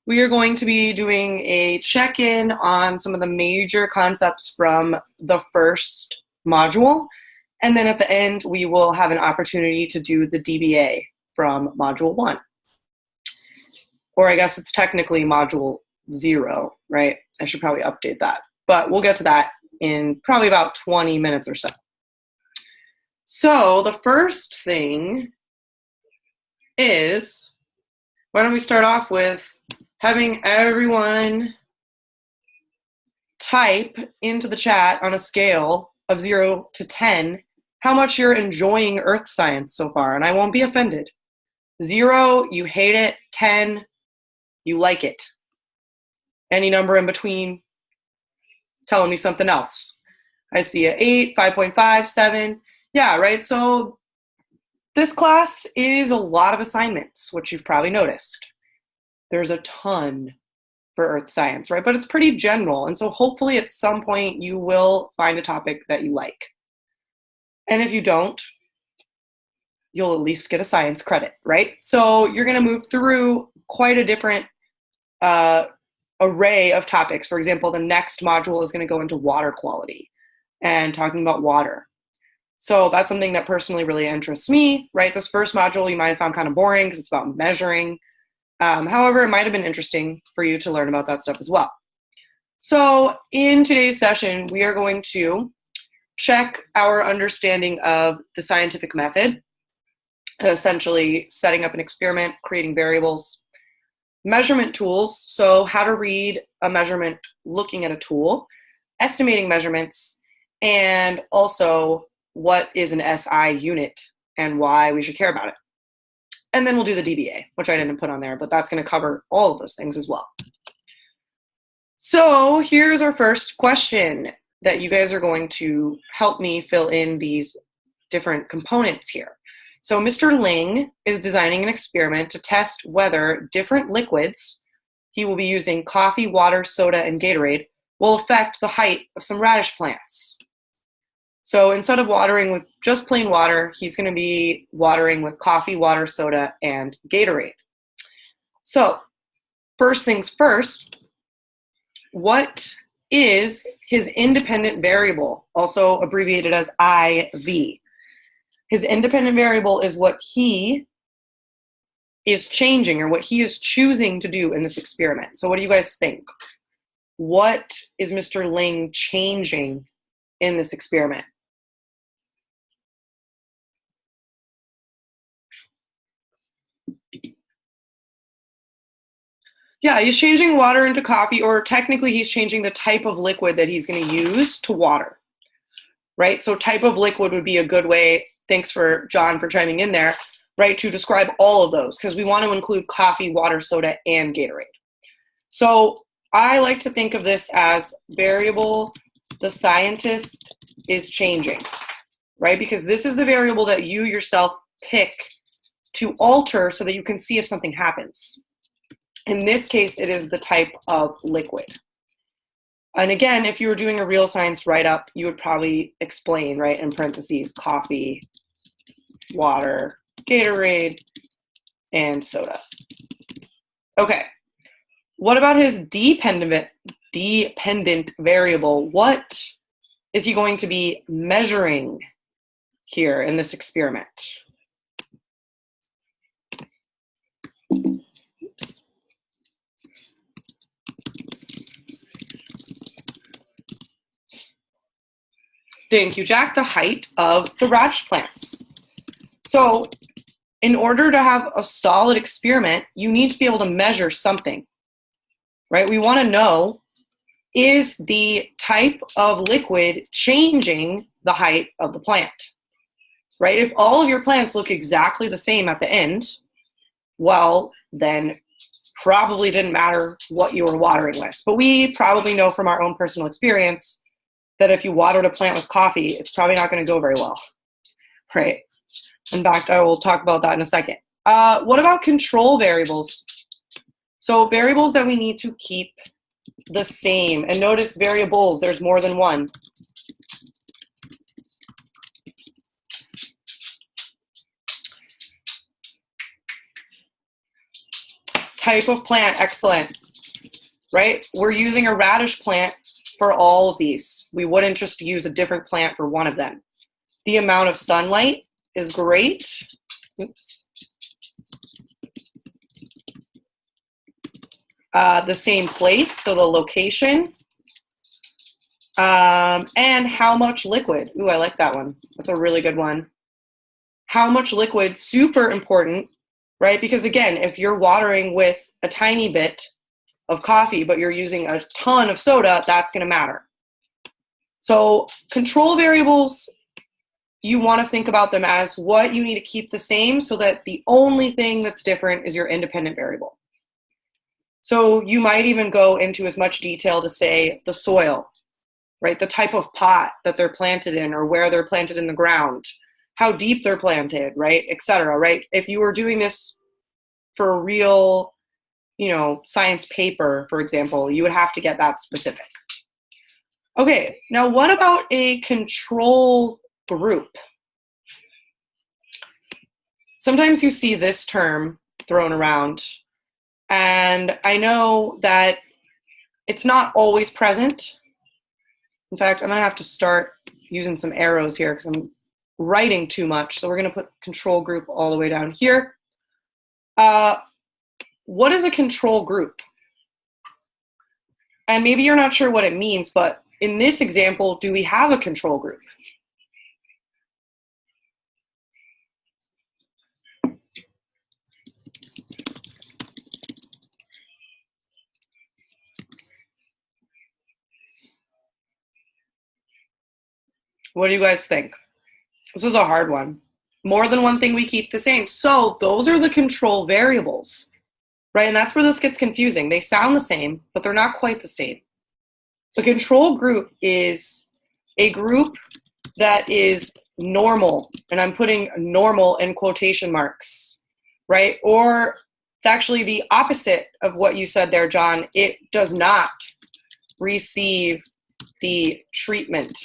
we are going to be doing a check-in on some of the major concepts from the first module. And then at the end, we will have an opportunity to do the DBA from module 1. Or I guess it's technically module 0, right? I should probably update that. But we'll get to that in probably about 20 minutes or so. So the first thing is, why don't we start off with having everyone type into the chat on a scale of 0 to 10 how much you're enjoying earth science so far, and I won't be offended. 0, you hate it. 10, you like it. Any number in between telling me something else. I see a 8, 5.5, 7. Yeah, right? So this class is a lot of assignments, which you've probably noticed. There's a ton for earth science, right? But it's pretty general. And so hopefully at some point you will find a topic that you like. And if you don't, you'll at least get a science credit, right? So you're going to move through quite a different array of topics. For example, the next module is going to go into water quality and talking about water. So that's something that personally really interests me, right? This first module you might have found kind of boring because it's about measuring. However, it might have been interesting for you to learn about that stuff as well. So in today's session, we are going to check our understanding of the scientific method, essentially setting up an experiment, creating variables, measurement tools, so how to read a measurement looking at a tool, estimating measurements, and also what is an SI unit and why we should care about it. And then we'll do the DBA, which I didn't put on there, but that's going to cover all of those things as well. So here's our first question that you guys are going to help me fill in these different components here. So Mr. Ling is designing an experiment to test whether different liquids, he will be using coffee, water, soda, and Gatorade, will affect the height of some radish plants. So instead of watering with just plain water, he's going to be watering with coffee, water, soda, and Gatorade. So first things first, what is his independent variable, also abbreviated as IV? His independent variable is what he is changing or what he is choosing to do in this experiment. So what do you guys think? What is Mr. Ling changing in this experiment? Yeah, he's changing water into coffee, or technically he's changing the type of liquid that he's going to use to water, right? So type of liquid would be a good way, thanks for John for chiming in there, right, to describe all of those, because we want to include coffee, water, soda, and Gatorade. So I like to think of this as variable the scientist is changing, right? Because this is the variable that you yourself pick to alter so that you can see if something happens. In this case, it is the type of liquid. And again, if you were doing a real science write-up, you would probably explain, right, in parentheses, coffee, water, Gatorade, and soda. Okay. What about his dependent variable? What is he going to be measuring here in this experiment? Oops. Thank you, Jack. The height of the radish plants. So in order to have a solid experiment, you need to be able to measure something, right? We want to know, is the type of liquid changing the height of the plant, right? If all of your plants look exactly the same at the end, well, then probably didn't matter what you were watering with. But we probably know from our own personal experience that if you watered a plant with coffee, it's probably not going to go very well, right? In fact, I will talk about that in a second. What about control variables? So variables that we need to keep the same. And notice variables, there's more than one. Type of plant, excellent, right? We're using a radish plant for all of these. We wouldn't just use a different plant for one of them. The amount of sunlight is great. Oops. The same place, so the location. And how much liquid. Ooh, I like that one. That's a really good one. How much liquid, super important, right? Because again, if you're watering with a tiny bit of coffee, but you're using a ton of soda, that's gonna matter. So control variables, you wanna think about them as what you need to keep the same so that the only thing that's different is your independent variable. So you might even go into as much detail to say the soil, right? The type of pot that they're planted in or where they're planted in the ground, how deep they're planted, right, et cetera, right? If you were doing this for a real, science paper, for example, you would have to get that specific. Okay, now what about a control group? Sometimes you see this term thrown around, and I know that it's not always present. In fact, I'm gonna have to start using some arrows here because I'm writing too much. So we're gonna put control group all the way down here. What is a control group? And maybe you're not sure what it means, but in this example, do we have a control group? What do you guys think? This is a hard one. More than one thing we keep the same. So those are the control variables, right? And that's where this gets confusing. They sound the same, but they're not quite the same. The control group is a group that is normal, and I'm putting normal in quotation marks, right? Or it's actually the opposite of what you said there, John. It does not receive the treatment,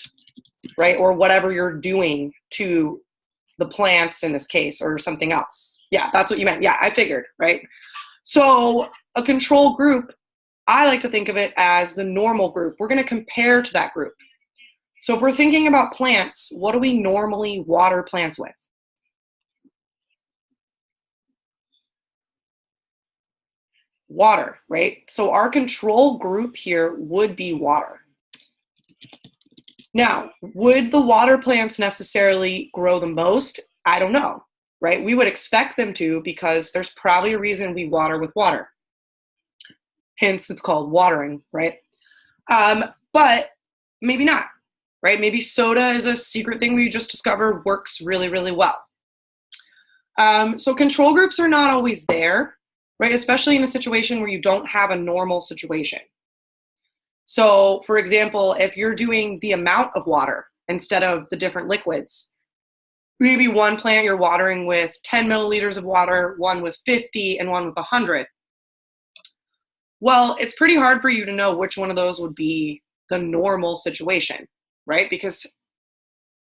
right? Or whatever you're doing to the plants in this case, or something else. Yeah, that's what you meant. Yeah, I figured, right? So a control group, I like to think of it as the normal group. We're going to compare to that group. So if we're thinking about plants, what do we normally water plants with? Water, right? So our control group here would be water. Now, would the water plants necessarily grow the most? I don't know, right? We would expect them to because there's probably a reason we water with water. Hence, it's called watering, right? But maybe not, right? Maybe soda is a secret thing we just discovered works really, really well. So control groups are not always there, right? Especially in a situation where you don't have a normal situation. So for example, if you're doing the amount of water instead of the different liquids, maybe one plant you're watering with 10 milliliters of water, one with 50, and one with 100. Well, it's pretty hard for you to know which one of those would be the normal situation, right? Because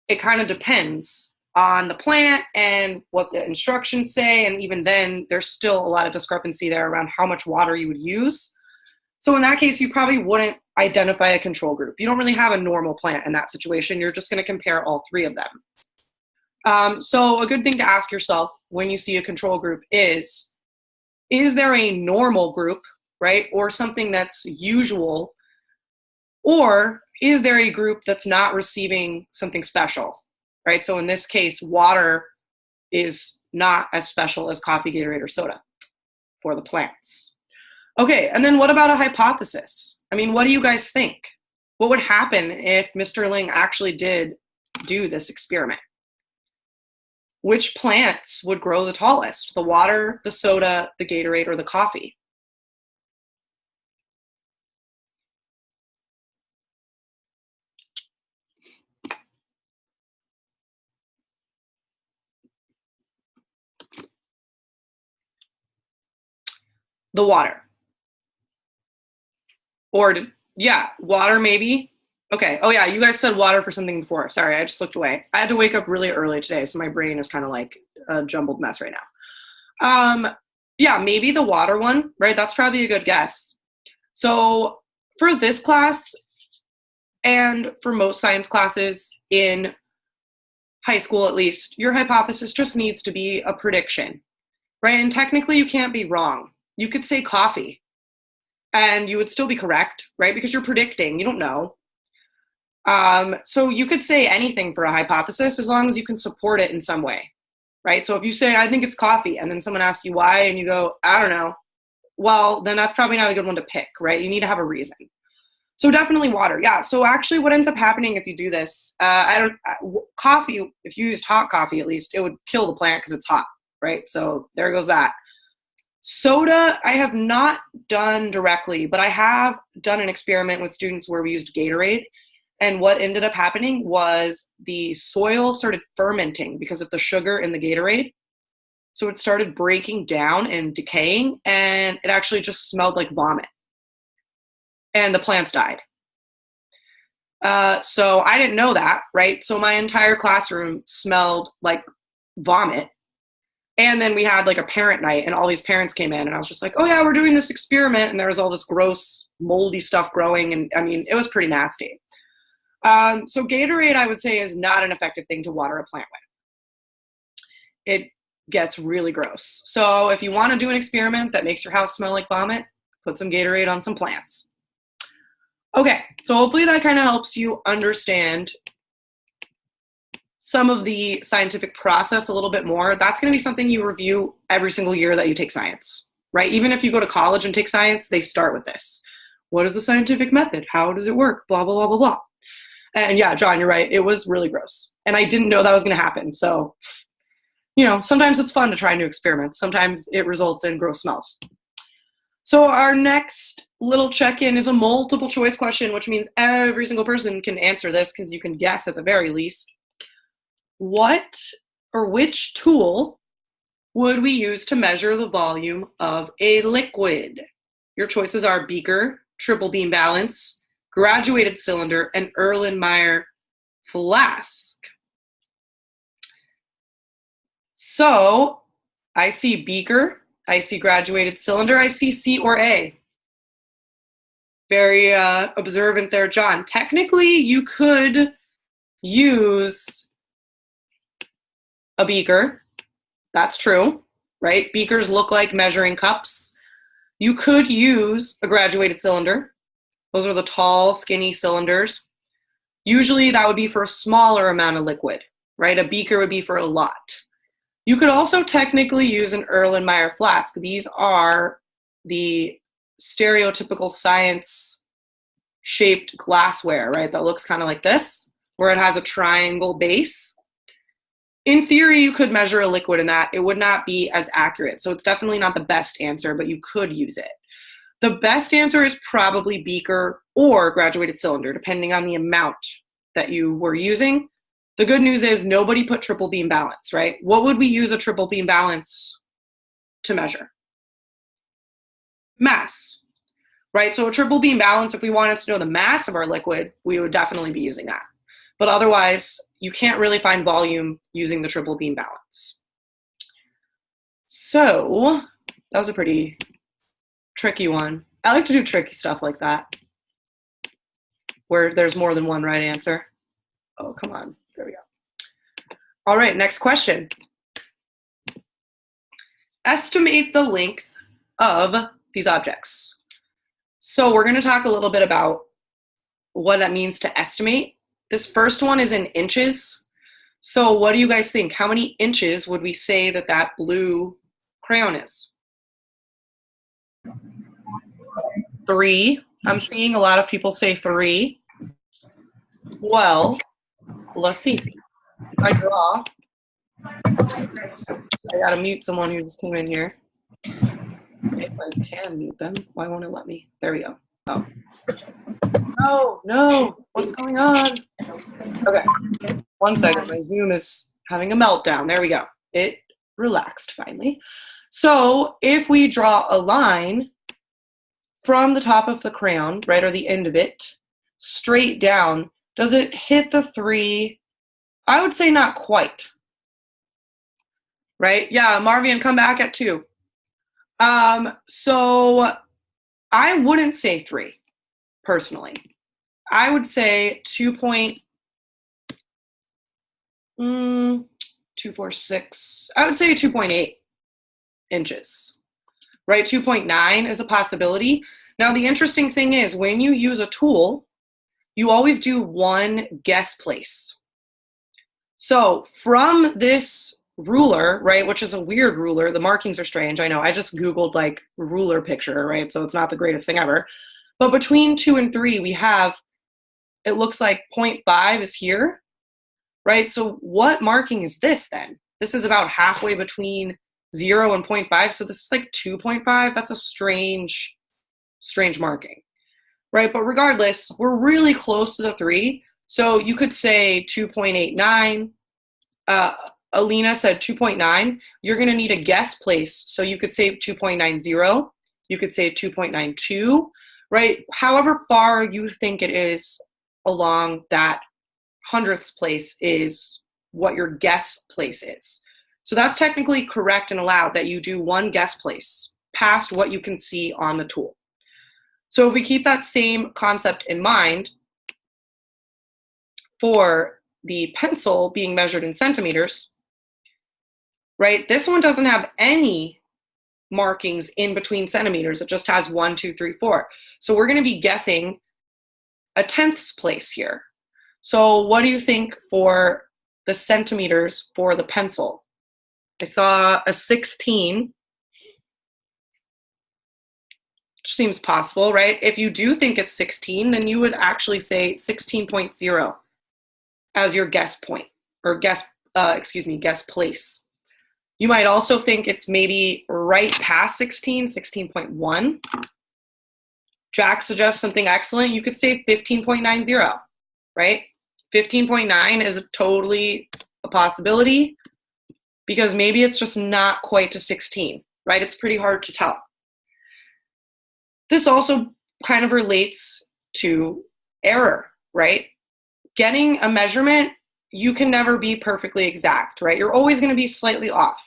it kind of depends on the plant and what the instructions say. And even then, there's still a lot of discrepancy there around how much water you would use. So in that case, you probably wouldn't identify a control group. You don't really have a normal plant in that situation. You're just going to compare all three of them. So a good thing to ask yourself when you see a control group is there a normal group, right? Or something that's usual? Or is there a group that's not receiving something special, right? So in this case, water is not as special as coffee, Gatorade, or soda for the plants. Okay, and then what about a hypothesis? I mean, what do you guys think? What would happen if Mr. Ling actually did do this experiment? Which plants would grow the tallest? The water, the soda, the Gatorade, or the coffee? The water. Or, yeah, water maybe. Okay. Oh, yeah, you guys said water for something before. Sorry, I just looked away. I had to wake up really early today, so my brain is kind of like a jumbled mess right now. Yeah, maybe the water one, right? That's probably a good guess. So for this class and for most science classes in high school, at least, your hypothesis just needs to be a prediction, right? And technically you can't be wrong. You could say coffee and you would still be correct, right? Because you're predicting, you don't know. So you could say anything for a hypothesis as long as you can support it in some way, right? So if you say, I think it's coffee, and then someone asks you why, and you go, I don't know, well, then that's probably not a good one to pick, right? You need to have a reason. So definitely water. Yeah. So actually what ends up happening if you do this, coffee, if you used hot coffee, at least it would kill the plant because it's hot, right? So there goes that. Soda, I have not done directly, but I have done an experiment with students where we used Gatorade. And what ended up happening was the soil started fermenting because of the sugar in the Gatorade. So it started breaking down and decaying, and it actually just smelled like vomit. And the plants died. So I didn't know that, right? So my entire classroom smelled like vomit. And then we had like a parent night, and all these parents came in, and I was just like, oh yeah, we're doing this experiment. And there was all this gross, moldy stuff growing. And I mean, it was pretty nasty. So Gatorade, I would say, is not an effective thing to water a plant with. It gets really gross. So if you want to do an experiment that makes your house smell like vomit, put some Gatorade on some plants. Okay, so hopefully that kind of helps you understand some of the scientific process a little bit more. That's going to be something you review every single year that you take science, right? Even if you go to college and take science, they start with this. What is the scientific method? How does it work? Blah, blah, blah, blah, blah. And yeah, John, you're right. It was really gross. And I didn't know that was going to happen. So, you know, sometimes it's fun to try new experiments. Sometimes it results in gross smells. So our next little check-in is a multiple choice question, which means every single person can answer this because you can guess at the very least. What or which tool would we use to measure the volume of a liquid? Your choices are beaker, triple beam balance, graduated cylinder, and Erlenmeyer flask. So I see beaker, I see graduated cylinder, I see C or A. Very observant there, John. Technically, you could use a beaker. That's true, right? Beakers look like measuring cups. You could use a graduated cylinder. Those are the tall, skinny cylinders. Usually that would be for a smaller amount of liquid, right? A beaker would be for a lot. You could also technically use an Erlenmeyer flask. These are the stereotypical science-shaped glassware, right? That looks kind of like this, where it has a triangle base. In theory, you could measure a liquid in that. It would not be as accurate. So it's definitely not the best answer, but you could use it. The best answer is probably beaker or graduated cylinder, depending on the amount that you were using. The good news is nobody put triple beam balance, right? What would we use a triple beam balance to measure? Mass, right? So a triple beam balance, if we wanted to know the mass of our liquid, we would definitely be using that. But otherwise, you can't really find volume using the triple beam balance. So that was a pretty tricky one. I like to do tricky stuff like that, where there's more than one right answer. Oh, come on. There we go. All right, next question. Estimate the length of these objects. So we're going to talk a little bit about what that means to estimate. This first one is in inches. So what do you guys think? How many inches would we say that that blue crayon is? 3. I'm seeing a lot of people say 3. Well, let's see. If I draw, I gotta mute someone who just came in here. If I can mute them, why won't it let me? There we go. Oh. No, what's going on? Okay, 1 second. My Zoom is having a meltdown. There we go. It relaxed finally. So if we draw a line from the top of the crayon, right, or the end of it, straight down, does it hit the 3? I would say not quite. Right? Yeah, Marvian, come back at 2. So I wouldn't say 3, personally. I would say 2.246. I would say 2.8 inches, right? 2.9 is a possibility. Now, the interesting thing is when you use a tool, you always do one guess place. So from this ruler, right, which is a weird ruler, the markings are strange. I know, I just Googled like ruler picture, right? So it's not the greatest thing ever. But between 2 and 3, we have, it looks like 0.5 is here, right? So what marking is this then? This is about halfway between 0 and 0.5. So this is like 2.5. That's a strange marking, right? But regardless, we're really close to the 3. So you could say 2.89. Alina said 2.9. You're going to need a guess place. So you could say 2.90. You could say 2.92, right? However far you think it is along that hundredths place is what your guess place is. So that's technically correct and allowed that you do one guess place past what you can see on the tool. So if we keep that same concept in mind for the pencil being measured in centimeters, right? This one doesn't have any markings in between centimeters. It just has 1, 2, 3, 4. So we're going to be guessing a tenths place here. So what do you think for the centimeters for the pencil? I saw a 16. Which seems possible, right? If you do think it's 16, then you would actually say 16.0 as your guess point, or guess place. You might also think it's maybe right past 16, 16.1. Jack suggests something excellent. You could say 15.90, right? 15.9 is totally a possibility because maybe it's just not quite to 16, right? It's pretty hard to tell. This also kind of relates to error, right? Getting a measurement, you can never be perfectly exact, right? You're always going to be slightly off.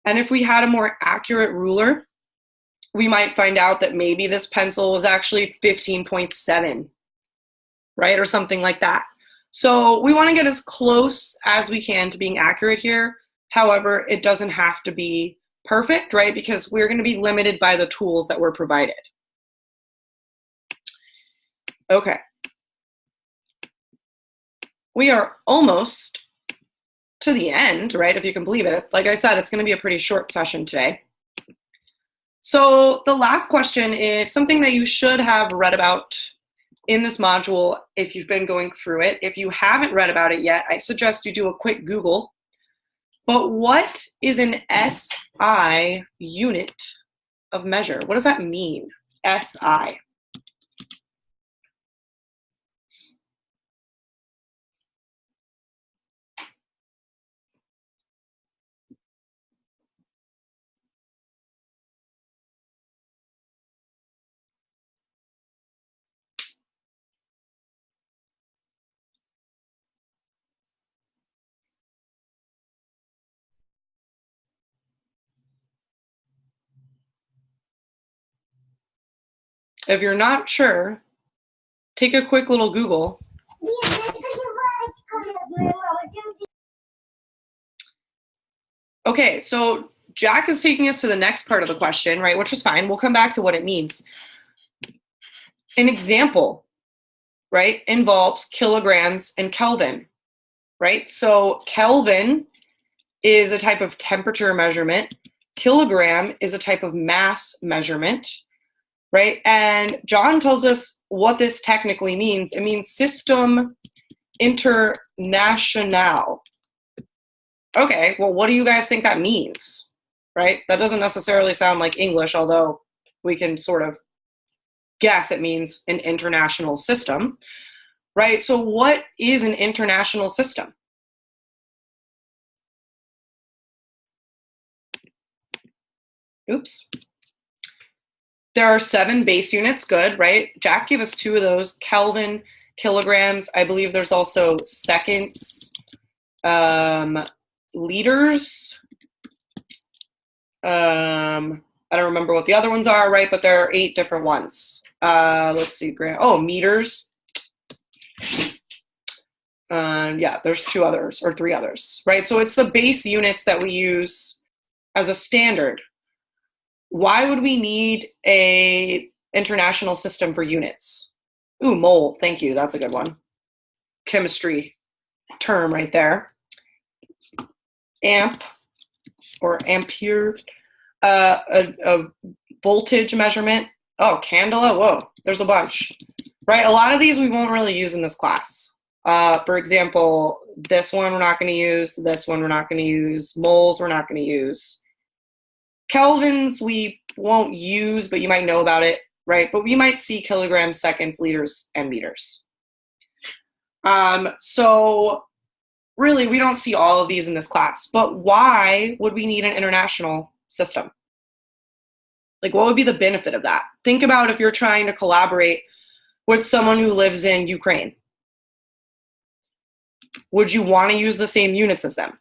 And if we had a more accurate ruler, we might find out that maybe this pencil was actually 15.7, right? Or something like that. So we want to get as close as we can to being accurate here. However, it doesn't have to be perfect, right? Because we're going to be limited by the tools that were provided. Okay. We are almost to the end, right? If you can believe it. Like I said, it's going to be a pretty short session today. So the last question is something that you should have read about in this module if you've been going through it. If you haven't read about it yet, I suggest you do a quick Google. But what is an SI unit of measure? What does that mean? SI. If you're not sure, take a quick little Google. Okay, so Jack is taking us to the next part of the question, right, which is fine. We'll come back to what it means. An example, right, involves kilograms and Kelvin, right? So Kelvin is a type of temperature measurement. Kilogram is a type of mass measurement, right? And John tells us what this technically means. It means system international. Okay, well, what do you guys think that means, right? That doesn't necessarily sound like English, although we can sort of guess it means an international system, right? So what is an international system? Oops. There are 7 base units, good, right? Jack gave us 2 of those, Kelvin, kilograms. I believe there's also seconds, liters, I don't remember what the other ones are, right? But there are 8 different ones. Let's see, meters. Yeah, there's 2 others or 3 others, right? So it's the base units that we use as a standard. Why would we need a international system for units? Ooh, mole, thank you, that's a good one. Chemistry term right there. Amp or ampere, a voltage measurement. Oh, candela, whoa, there's a bunch, right? A lot of these we won't really use in this class. For example, this one we're not going to use, this one we're not going to use, moles we're not going to use. Kelvins we won't use, but you might know about it, right? But we might see kilograms, seconds, liters, and meters. So really, we don't see all of these in this class, but why would we need an international system? Like, what would be the benefit of that? Think about if you're trying to collaborate with someone who lives in Ukraine. Would you want to use the same units as them?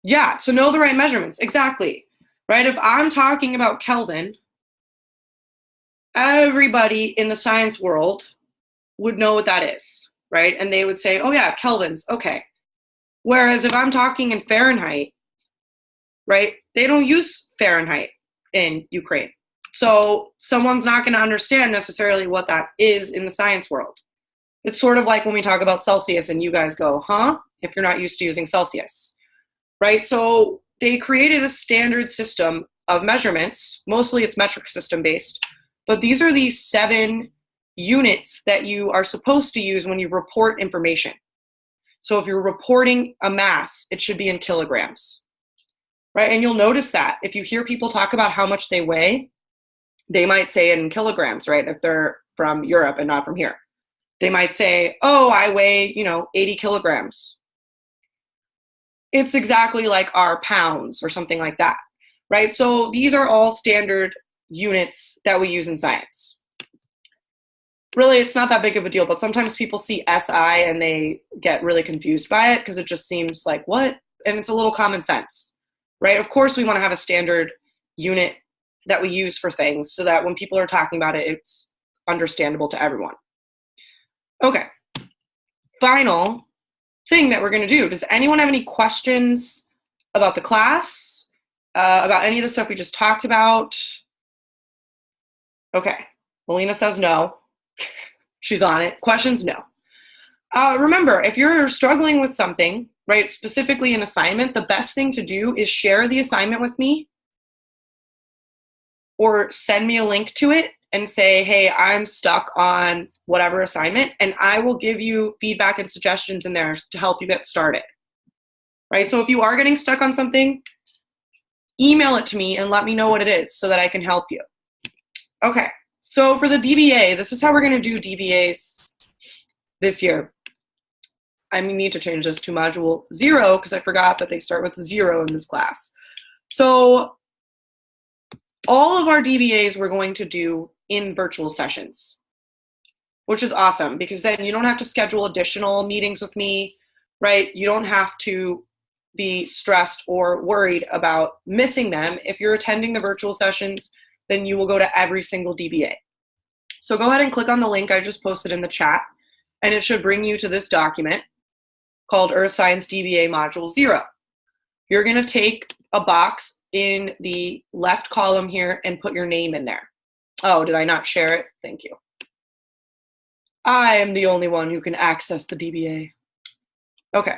Yeah, to know the right measurements, exactly, right? If I'm talking about Kelvin, everybody in the science world would know what that is, right? And they would say, oh yeah, Kelvins, okay. Whereas if I'm talking in Fahrenheit, right, they don't use Fahrenheit in Ukraine. So someone's not going to understand necessarily what that is in the science world. It's sort of like when we talk about Celsius and you guys go, huh? If you're not used to using Celsius, right? So they created a standard system of measurements. Mostly it's metric system based, but these are these 7 units that you are supposed to use when you report information. So if you're reporting a mass, it should be in kilograms, right? And you'll notice that if you hear people talk about how much they weigh, they might say it in kilograms, right? If they're from Europe and not from here. They might say, oh, I weigh, 80 kilograms. It's exactly like our pounds or something like that, right? So these are all standard units that we use in science. Really, it's not that big of a deal, but sometimes people see SI and they get really confused by it because it just seems like, what? And it's a little common sense, right? Of course, we want to have a standard unit that we use for things so that when people are talking about it, it's understandable to everyone. Okay, final thing that we're going to do. Does anyone have any questions about the class, about any of the stuff we just talked about? Okay, Melina says no. She's on it. Questions? No. Remember, if you're struggling with something, right, specifically an assignment, the best thing to do is share the assignment with me or send me a link to it and say, hey, I'm stuck on whatever assignment, and I will give you feedback and suggestions in there to help you get started, right? So if you are getting stuck on something, email it to me and let me know what it is so that I can help you. Okay, so for the DBA, this is how we're going to do DBAs this year. I need to change this to module 0 because I forgot that they start with 0 in this class. So all of our DBAs we're going to do in virtual sessions, which is awesome because then you don't have to schedule additional meetings with me, right? You don't have to be stressed or worried about missing them. If you're attending the virtual sessions, then you will go to every single DBA. So go ahead and click on the link I just posted in the chat, and it should bring you to this document called Earth Science DBA Module 0. You're going to take a box in the left column here and put your name in there. Oh, did I not share it? Thank you. I am the only one who can access the DBA. Okay,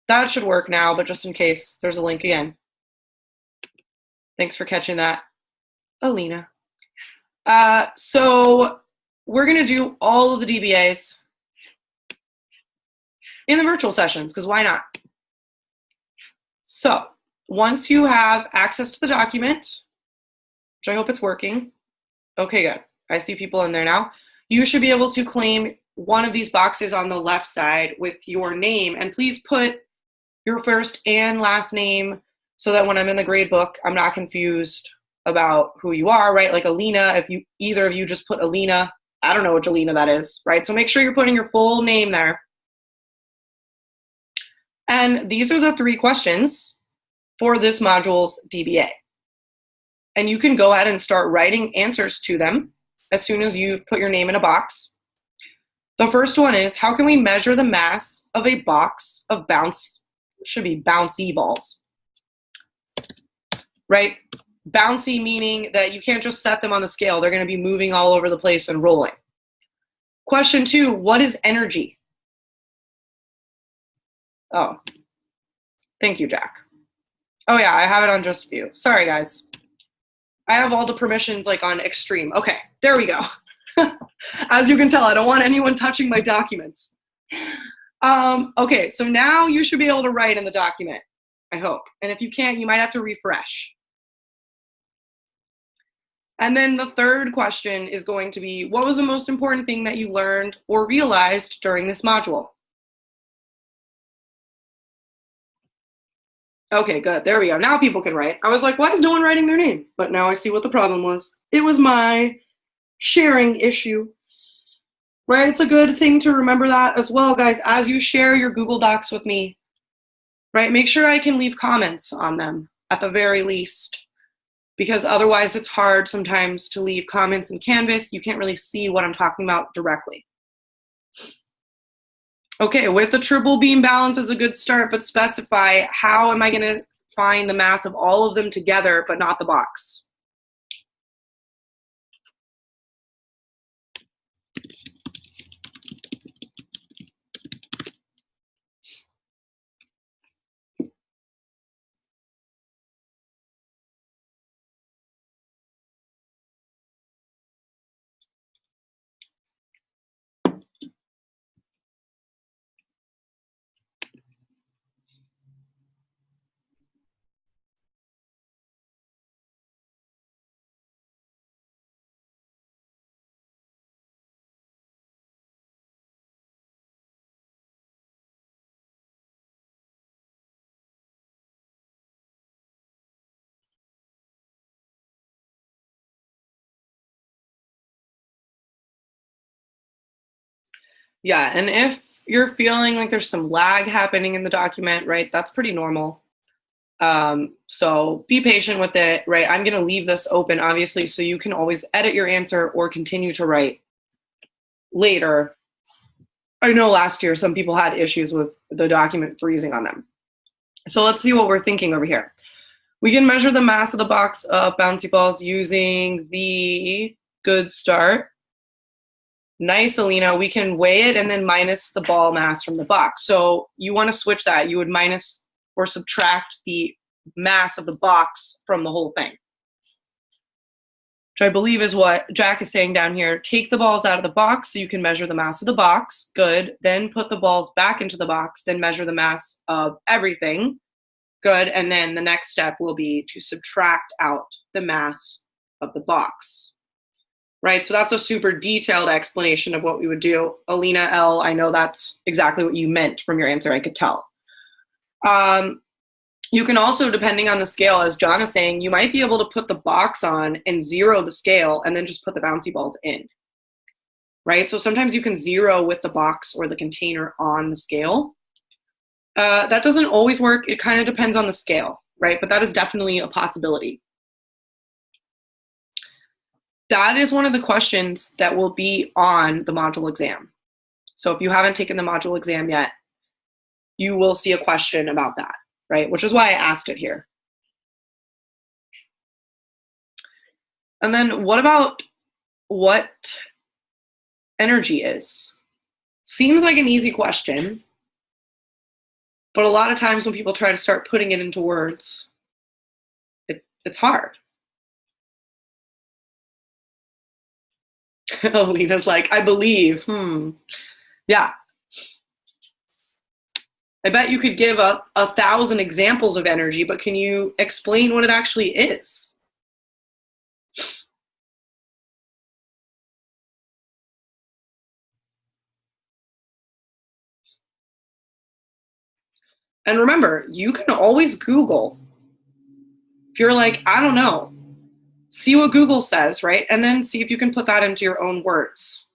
that should work now, but just in case, there's a link again. Thanks for catching that, Alina. So we're going to do all of the DBAs in the virtual sessions, because why not? So once you have access to the document, which I hope it's working. Okay, good. I see people in there now. You should be able to claim one of these boxes on the left side with your name, and please put your first and last name so that when I'm in the grade book, I'm not confused about who you are, right? Like Alina, if you either of you just put Alina, I don't know which Alina that is, right? So make sure you're putting your full name there. And these are the 3 questions for this module's DBA. And you can go ahead and start writing answers to them as soon as you've put your name in a box. The first one is, how can we measure the mass of a box of bouncy balls, right? Bouncy meaning that you can't just set them on the scale. They're going to be moving all over the place and rolling. Question 2, what is energy? Oh, thank you, Jack. Oh yeah, I have it on just view. Sorry, guys. I have all the permissions like on extreme. Okay, there we go. As you can tell, I don't want anyone touching my documents. Okay, so now you should be able to write in the document, I hope. And if you can't, you might have to refresh. And then the third question is going to be, what was the most important thing that you learned or realized during this module? Okay, good. There we go. Now people can write. I was like, why is no one writing their name? But now I see what the problem was. It was my sharing issue, right? It's a good thing to remember that as well, guys, as you share your Google Docs with me, right? Make sure I can leave comments on them at the very least, because otherwise it's hard sometimes to leave comments in Canvas. You can't really see what I'm talking about directly. Okay, with the triple beam balance is a good start, but specify how am I going to find the mass of all of them together, but not the box. Yeah, and if you're feeling like there's some lag happening in the document, right, that's pretty normal. So be patient with it, right? I'm going to leave this open, obviously, so you can always edit your answer or continue to write later. I know last year some people had issues with the document freezing on them. So let's see what we're thinking over here. We can measure the mass of the box of bouncy balls using the good start. Nice, Alina. We can weigh it and then minus the ball mass from the box. So you want to switch that. You would minus or subtract the mass of the box from the whole thing, which I believe is what Jack is saying down here. Take the balls out of the box so you can measure the mass of the box. Good. Then put the balls back into the box. Then measure the mass of everything. Good. And then the next step will be to subtract out the mass of the box. Right, so that's a super detailed explanation of what we would do. Alina L, I know that's exactly what you meant from your answer, I could tell. You can also, depending on the scale, as John is saying, you might be able to put the box on and zero the scale and then just put the bouncy balls in. Right, so sometimes you can zero with the box or the container on the scale. That doesn't always work. It kind of depends on the scale, right? But that is definitely a possibility. That is one of the questions that will be on the module exam. So if you haven't taken the module exam yet, you will see a question about that, right? Which is why I asked it here. And then what about what energy is? Seems like an easy question, but a lot of times when people try to start putting it into words, it's hard. Alina's like, I believe, yeah. I bet you could give 1,000 examples of energy, but can you explain what it actually is? And remember, you can always Google. If you're like, I don't know, see what Google says, right? And then see if you can put that into your own words.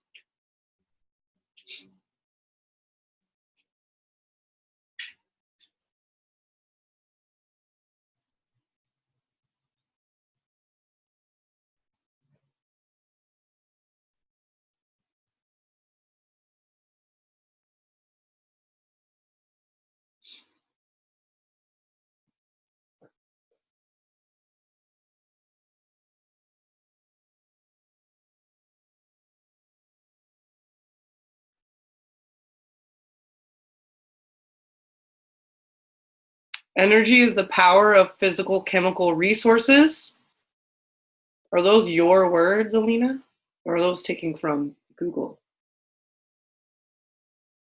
Energy is the power of physical chemical resources. Are those your words, Alina? Or are those taken from Google?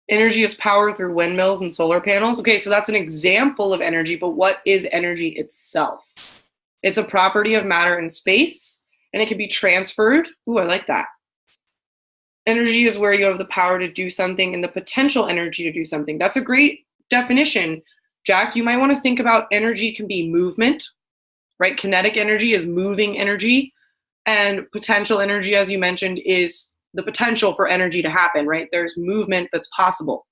Energy is power through windmills and solar panels. Okay, so that's an example of energy, but what is energy itself? It's a property of matter and space, and it can be transferred. Ooh, I like that. Energy is where you have the power to do something and the potential energy to do something. That's a great definition. Jack, you might want to think about energy can be movement, right? Kinetic energy is moving energy, and potential energy, as you mentioned, is the potential for energy to happen, right? There's movement that's possible.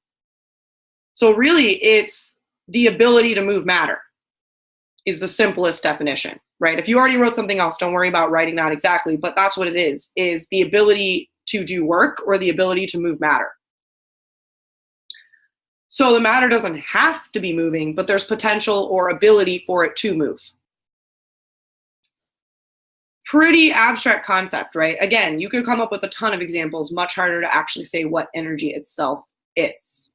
So really, it's the ability to move matter is the simplest definition, right? If you already wrote something else, don't worry about writing that exactly, but that's what it is the ability to do work or the ability to move matter. So the matter doesn't have to be moving, but there's potential or ability for it to move. Pretty abstract concept, right? Again, you could come up with a ton of examples, much harder to actually say what energy itself is.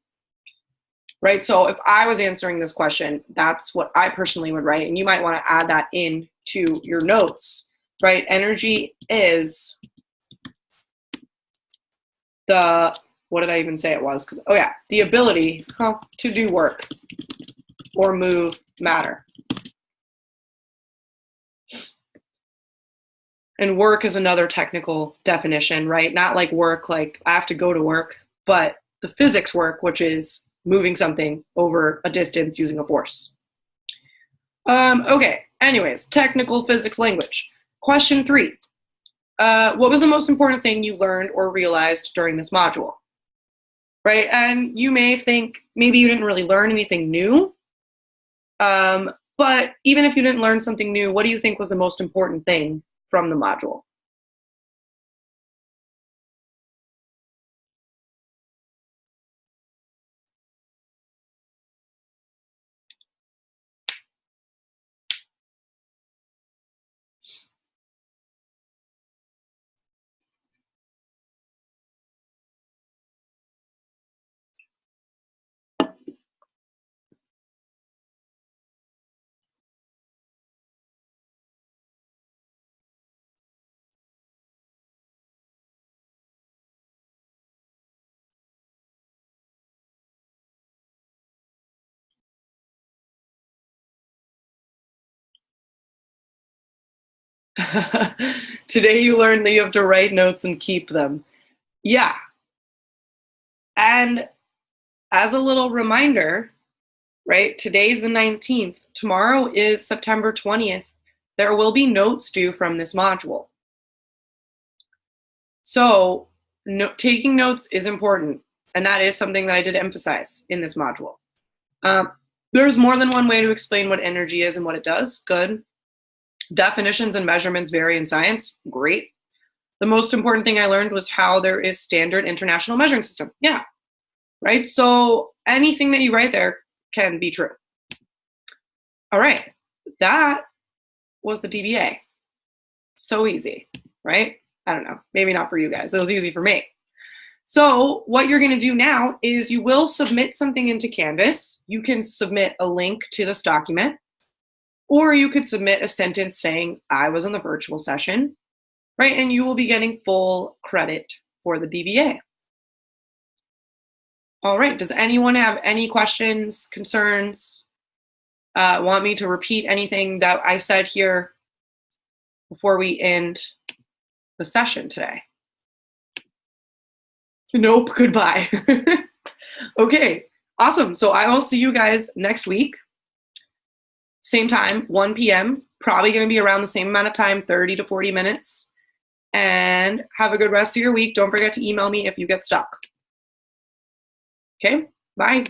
Right? So if I was answering this question, that's what I personally would write. And you might want to add that into your notes, right? Energy is the, what did I even say it was? Because, oh yeah, the ability to do work or move matter. And work is another technical definition, right? Not like work, like I have to go to work, but the physics work, which is moving something over a distance using a force. Okay, anyways, technical physics language. Question 3. What was the most important thing you learned or realized during this module? Right, and you may think maybe you didn't really learn anything new, but even if you didn't learn something new, what do you think was the most important thing from the module? Today you learned that you have to write notes and keep them. Yeah. And as a little reminder, right, today's the 19th. Tomorrow is September 20th. There will be notes due from this module. So taking notes is important. And that is something that I did emphasize in this module. There's more than one way to explain what energy is and what it does. Good. Definitions and measurements vary in science. Great. The most important thing I learned was how there is standard international measuring system. Yeah. Right? So anything that you write there can be true. All right. That was the DBA. So easy, right? I don't know. Maybe not for you guys. It was easy for me. So what you're going to do now is you will submit something into Canvas. You can submit a link to this document, or you could submit a sentence saying, I was in the virtual session, right? And you will be getting full credit for the DBA. All right, does anyone have any questions, concerns, want me to repeat anything that I said here before we end the session today? Nope, goodbye. Okay, awesome. So I will see you guys next week. Same time, 1 p.m. Probably going to be around the same amount of time, 30 to 40 minutes. And have a good rest of your week. Don't forget to email me if you get stuck. Okay, bye.